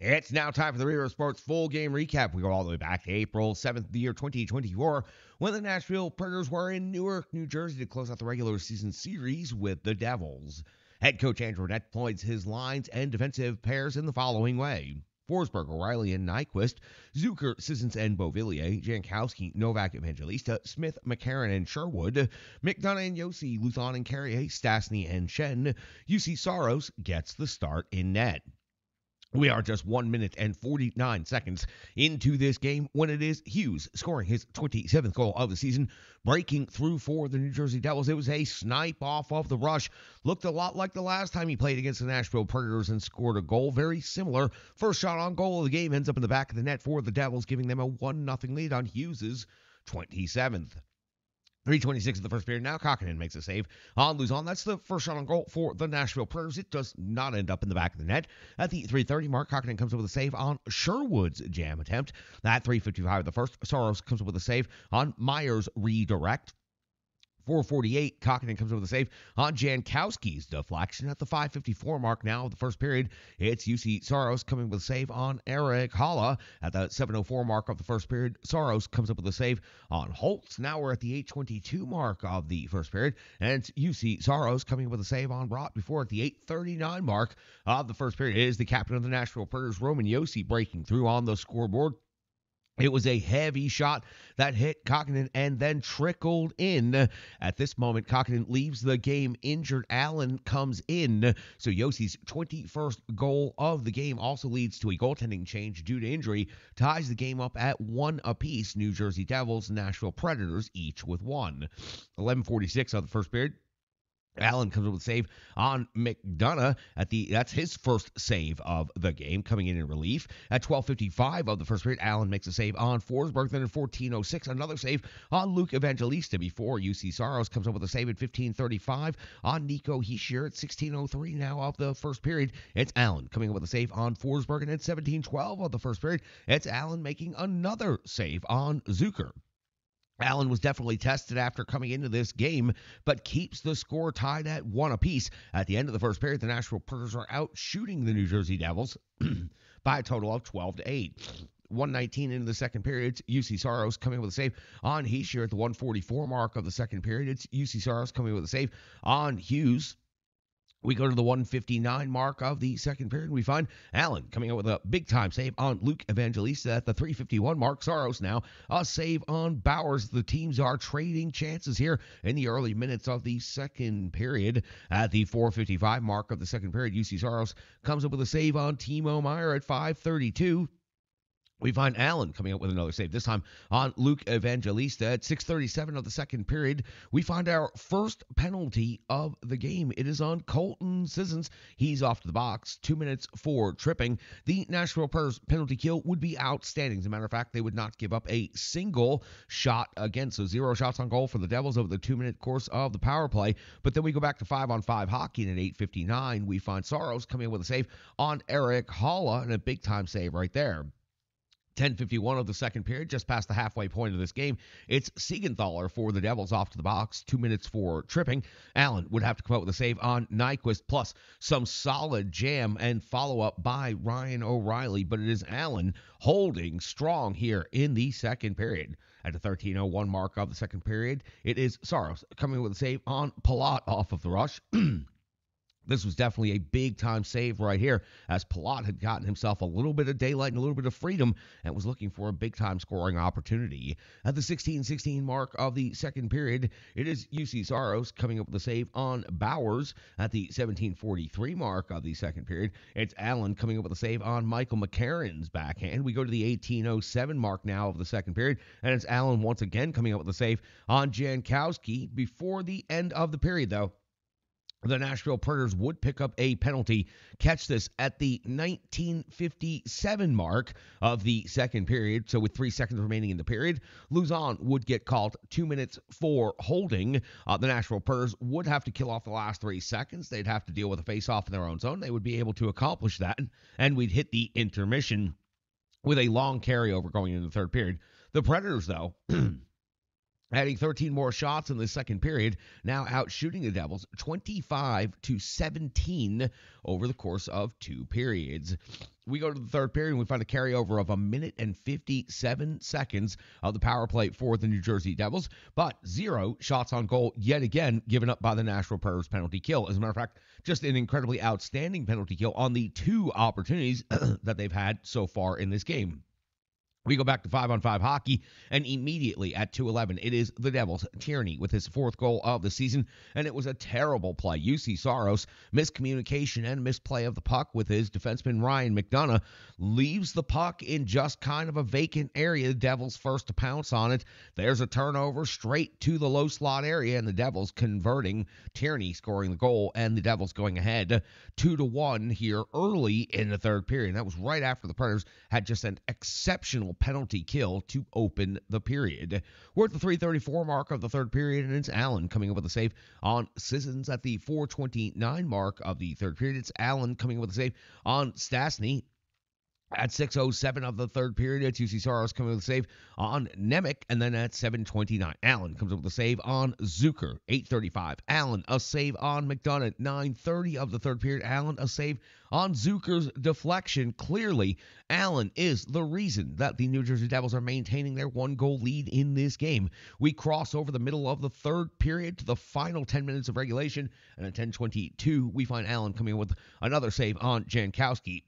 It's now time for the Rero Sports full game recap. We go all the way back to April 7th, the year 2024, when the Nashville Predators were in Newark, New Jersey to close out the regular season series with the Devils. Head coach Andrew Nett deploys his lines and defensive pairs in the following way: Forsberg, O'Reilly, and Nyquist; Zucker, Sissons, and Beauvillier; Jankowski, Novak, Evangelista; Smith, McCarron, and Sherwood; McDonough and Yossi; Luthon and Carrier; Stastny and Shen. UC Saros gets the start in net. We are just 1 minute and 49 seconds into this game when it is Hughes scoring his 27th goal of the season, breaking through for the New Jersey Devils. It was a snipe off of the rush. Looked a lot like the last time he played against the Nashville Predators and scored a goal. Very similar. First shot on goal of the game ends up in the back of the net for the Devils, giving them a 1-0 lead on Hughes' 27th. 3:26 of the first period. Now Kokkonen makes a save on Luzon. That's the first shot on goal for the Nashville Predators. It does not end up in the back of the net. At the 3:30 mark, Kokkonen comes up with a save on Sherwood's jam attempt. At 3:55 of the first, Saros comes up with a save on Myers' redirect. 4:48, Kokkonen comes up with a save on Jankowski's deflection. At the 5:54 mark now of the first period, it's UC Saros coming with a save on Eric Holla. At the 7:04 mark of the first period, Saros comes up with a save on Holtz. Now we're at the 8:22 mark of the first period, and it's UC Saros coming with a save on Brott. Before at the 8:39 mark of the first period, it is the captain of the Nashville Predators, Roman Josi, breaking through on the scoreboard. It was a heavy shot that hit Kokkonen and then trickled in. At this moment, Kokkonen leaves the game injured. Allen comes in. So Yossi's 21st goal of the game also leads to a goaltending change due to injury. Ties the game up at 1 apiece. New Jersey Devils, Nashville Predators, each with 1. 11:46 of the first period. Allen comes up with a save on McDonough that's his first save of the game, coming in relief. At 12:55 of the first period, Allen makes a save on Forsberg. Then at 14:06, another save on Luke Evangelista before UC Saros comes up with a save at 15:35 on Nico Hischier. At 16:03 now of the first period, it's Allen coming up with a save on Forsberg. And at 17:12 of the first period, it's Allen making another save on Zucker. Allen was definitely tested after coming into this game, but keeps the score tied at 1 apiece. At the end of the first period, the Nashville Predators are out shooting the New Jersey Devils by a total of 12-8. 1:19 into the second period, it's UC Saros coming with a save on Hischier. At the 1:44 mark of the second period, it's UC Saros coming with a save on Hughes. We go to the 1:59 mark of the second period, and we find Allen coming up with a big-time save on Luke Evangelista. At the 3:51 mark, Saros now a save on Bowers. The teams are trading chances here in the early minutes of the second period. At the 4:55 mark of the second period, UC Saros comes up with a save on Timo Meier. At 5:32. We find Allen coming up with another save, this time on Luke Evangelista. At 6:37 of the second period, we find our first penalty of the game. It is on Colton Sissons. He's off to the box. 2 minutes for tripping. The Nashville Predators penalty kill would be outstanding. As a matter of fact, they would not give up a single shot again. So 0 shots on goal for the Devils over the 2-minute course of the power play. But then we go back to 5-on-5 hockey, and at 8:59, we find Saros coming in with a save on Eric Holla, and a big-time save right there. 10:51 of the second period, just past the halfway point of this game. It's Siegenthaler for the Devils off to the box. 2 minutes for tripping. Allen would have to come out with a save on Nyquist, plus some solid jam and follow-up by Ryan O'Reilly. But it is Allen holding strong here in the second period. At the 13:01 mark of the second period, it is Saros coming with a save on Palat off of the rush. This was definitely a big-time save right here, as Palat had gotten himself a little bit of daylight and a little bit of freedom and was looking for a big-time scoring opportunity. At the 16:16 mark of the second period, it is UC Saros coming up with a save on Bowers. At the 17:43 mark of the second period, it's Allen coming up with a save on Michael McCarron's backhand. We go to the 18:07 mark now of the second period, and it's Allen once again coming up with a save on Jankowski. Before the end of the period, though, the Nashville Predators would pick up a penalty. Catch this, at the 19:57 mark of the second period, so with 3 seconds remaining in the period, Luzon would get called 2 minutes for holding. The Nashville Predators would have to kill off the last 3 seconds. They'd have to deal with a face-off in their own zone. They would be able to accomplish that, and we'd hit the intermission with a long carryover going into the third period. The Predators, though, adding 13 more shots in the second period, now out shooting the Devils 25-17 over the course of 2 periods. We go to the third period and we find a carryover of 1 minute and 57 seconds of the power play for the New Jersey Devils, but 0 shots on goal yet again given up by the Nashville Predators penalty kill. As a matter of fact, just an incredibly outstanding penalty kill on the 2 opportunities that they've had so far in this game. We go back to 5-on-5 hockey, and immediately at 2:11, it is the Devils. Tierney with his 4th goal of the season, and it was a terrible play. UC Saros, miscommunication and misplay of the puck with his defenseman Ryan McDonough, leaves the puck in just kind of a vacant area. The Devils first to pounce on it. There's a turnover straight to the low slot area, and the Devils converting. Tierney scoring the goal, and the Devils going ahead 2-1 here early in the third period. And that was right after the Predators had just an exceptional penalty kill to open the period. We're at the 3:34 mark of the third period, and it's Allen coming up with a save on Sissons at the 4:29 mark of the third period. It's Allen coming up with a save on Stastny. At 6:07 of the third period, it's UC Saros coming with a save on Nemec. And then at 7:29, Allen comes up with a save on Zucker. 8:35, Allen, a save on McDonough. 9:30 of the third period, Allen, a save on Zucker's deflection. Clearly, Allen is the reason that the New Jersey Devils are maintaining their 1-goal lead in this game. We cross over the middle of the third period to the final 10 minutes of regulation. And at 10:22, we find Allen coming with another save on Jankowski.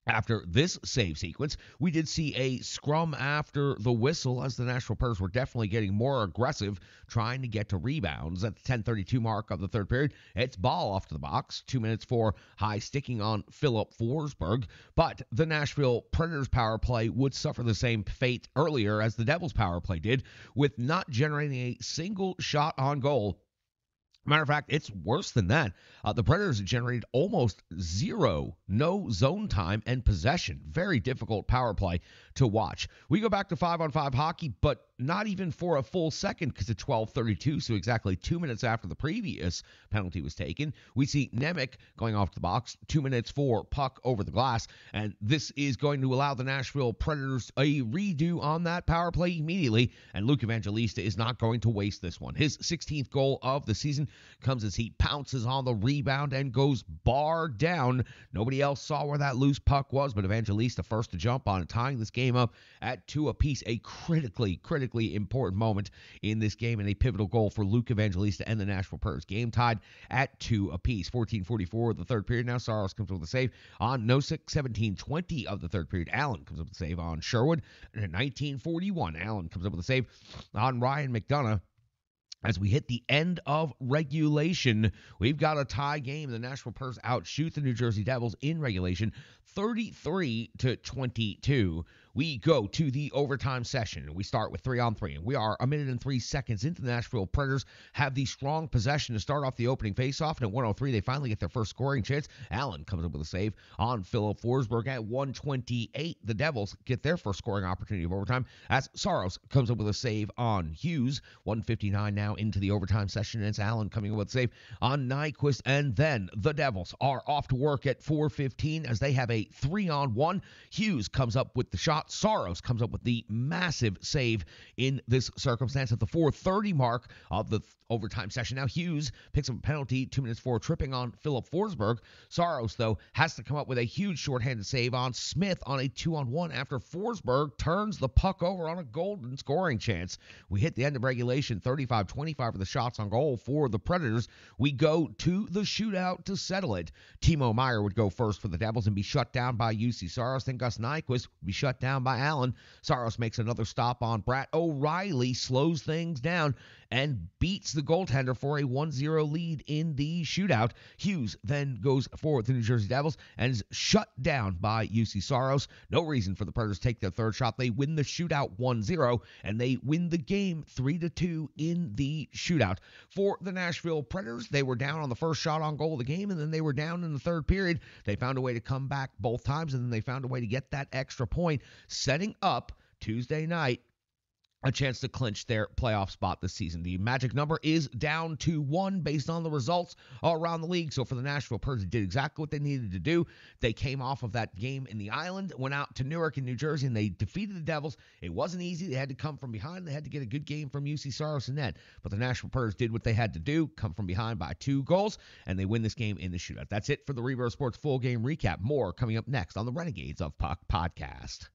After this save sequence, we did see a scrum after the whistle as the Nashville Predators were definitely getting more aggressive, trying to get to rebounds. At the 10:32 mark of the third period, it's ball off to the box. 2 minutes for high sticking on Philip Forsberg. But the Nashville Predators power play would suffer the same fate earlier as the Devils power play did, with not generating a single shot on goal. Matter of fact, it's worse than that. The Predators generated almost 0, no zone time and possession. Very difficult power play to watch. We go back to 5-on-5 hockey, but not even for a full second, because at 12:32, so exactly 2 minutes after the previous penalty was taken, we see Nemec going off the box. 2 minutes for puck over the glass, and this is going to allow the Nashville Predators a redo on that power play immediately, and Luke Evangelista is not going to waste this one. His 16th goal of the season comes as he pounces on the rebound and goes bar down. Nobody else saw where that loose puck was, but Evangelista first to jump on it, tying this game up at 2 apiece. A critically important moment in this game, and a pivotal goal for Luke Evangelista and the Nashville Predators. Game tied at 2 apiece. 14:44 of the third period. Now Saros comes up with a save on Nosek. 17:20 of the third period. Allen comes up with a save on Sherwood. And at 19:41, Allen comes up with a save on Ryan McDonough. As we hit the end of regulation, we've got a tie game. The Nashville Predators outshoot the New Jersey Devils in regulation 33-22. We go to the overtime session. We start with 3-on-3, and we are 1 minute and 3 seconds into the Nashville Predators have the strong possession to start off the opening faceoff, and at 1:03, they finally get their first scoring chance. Allen comes up with a save on Philip Forsberg. At 1:28, the Devils get their first scoring opportunity of overtime as Saros comes up with a save on Hughes. 1:59 now into the overtime session, and it's Allen coming up with a save on Nyquist, and then the Devils are off to work at 4:15 as they have a 3-on-1. Hughes comes up with the shot. Saros comes up with the massive save in this circumstance at the 4:30 mark of the overtime session. Now Hughes picks up a penalty, 2 minutes for tripping on Philip Forsberg. Saros, though, has to come up with a huge shorthanded save on Smith on a 2-on-1 after Forsberg turns the puck over on a golden scoring chance. We hit the end of regulation, 35-25 for the shots on goal for the Predators. We go to the shootout to settle it. Timo Meier would go first for the Devils and be shut down by UC Saros. Then Gus Nyquist would be shut down by Allen. Saros makes another stop on Brett O'Reilly, slows things down, and beats the goaltender for a 1-0 lead in the shootout. Hughes then goes for the New Jersey Devils and is shut down by UC Saros. No reason for the Predators to take their third shot. They win the shootout 1-0, and they win the game 3-2 in the shootout. For the Nashville Predators, they were down on the first shot on goal of the game, and then they were down in the third period. They found a way to come back both times, and then they found a way to get that extra point, setting up Tuesday night a chance to clinch their playoff spot this season. The magic number is down to 1 based on the results all around the league. So for the Nashville Preds, they did exactly what they needed to do. They came off of that game in the island, went out to Newark and New Jersey, and they defeated the Devils. It wasn't easy. They had to come from behind. They had to get a good game from UC Saros and net. But the Nashville Preds did what they had to do, come from behind by 2 goals, and they win this game in the shootout. That's it for the Rebirth Sports Full Game Recap. More coming up next on the Renegades of Puck podcast.